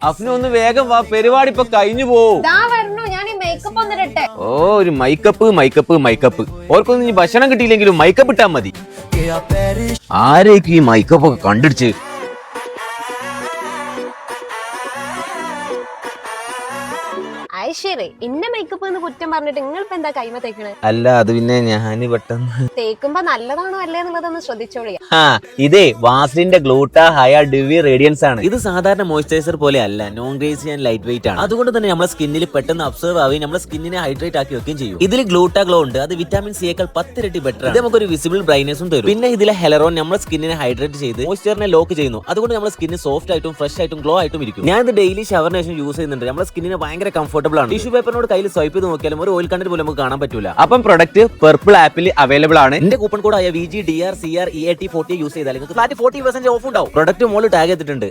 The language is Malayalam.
അഫ്നൊന്ന് വേഗം വാ, പരിപാടി ഇപ്പൊ കഴിഞ്ഞു പോവും. ഓ ഒരു മൈക്കപ്പ് ഓർക്കൊന്നും ഇനി ഭക്ഷണം കിട്ടിയില്ലെങ്കിലും മൈക്കപ്പ് ഇട്ടാ മതി. ആരേക്കും ഈ മൈക്കപ്പ് ഒക്കെ കണ്ടിടിച്ച്? ശരി, ഇന്ന മേക്കപ്പ് എന്ന് കുറ്റം പറഞ്ഞിട്ട് നിങ്ങളിപ്പോ എന്താ കൈമ തേക്കണേ? അല്ല അത് പിന്നെ ഞാൻ പെട്ടെന്ന് തേക്കുമ്പോ നല്ലതാണോ അല്ലേ എന്നുള്ളതൊന്ന് ശ്രദ്ധിച്ചോളിയാ. ഇതേ വാസ്ലിന്റെ ഗ്ലൂട്ട ഹയ ഡിവി റേഡിയൻസ് ആണ്. ഇത് സാധാരണ മോയ്സ്ചറൈസർ പോലെ അല്ല, non Gracy and light weight ആണ്. അതുകൊണ്ട് തന്നെ നമ്മുടെ സ്കിന്നിൽ പെട്ടെന്ന് അബ്സർവ് ആവുകയും നമ്മുടെ സ്കിന്നിനെ ഹൈഡ്രേറ്റ് ആക്കി വെക്കുകയും ചെയ്യും. ഇതിൽ ഗ്ലൂട്ട ഗ്ലോ ഉണ്ട്, അത് വിറ്റാമിൻ സിയേക്കാൾ 10 ഇരട്ടി ബെറ്റർ ആണ്. ഇത് നമുക്കൊരു വിസിബിൾ ബ്രൈറ്റ്നസും തരും. പിന്നെ ഇതിലെ ഹെലറോൺ നമ്മുടെ സ്കിന്നിനെ ഹൈഡ്രേറ്റ് ചെയ്ത് മോയ്സ്ചറിനെ ലോക്ക് ചെയ്യുന്നു. അതുകൊണ്ട് നമ്മുടെ സ്കിന്ന് സോഫ്റ്റ് ആയിട്ടും ഫ്രഷ് ആയിട്ടും ഗ്ലോ ആയിട്ടും ഇരിക്കും. ഞാൻ ഇത് ഡെയിലി ഷവറിന് ശേഷം യൂസ് ചെയ്യുന്നുണ്ട്. നമ്മുടെ സ്കിന്നിന് ഭയങ്കര കംഫർട്ടബിൾ ആണ്. ടിഷ്യൂ പേപ്പറിനോട് കയ്യിൽ സ്വൈപ്പ് ചെയ്ത് നോക്കിയാലും ഒരു ഓയിൽ കണ്ടന്റ് പോലും നമുക്ക് കാണാൻ പറ്റില്ല. അപ്പം പ്രൊഡക്റ്റ് പർപ്പിൾ ആപ്പിൽ അവൈലബിൾ ആണ്. എന്റെ കൂപ്പൺ കോഡ് ആയ VGDRCREAT40 യൂസ് ചെയ്താൽ നിങ്ങൾക്ക് ഫ്ലാറ്റ് 40% ഓഫ് ഉണ്ടാവും. പ്രൊഡക്റ്റ് മോള് ടാഗ് ചെയ്തിട്ടുണ്ട്.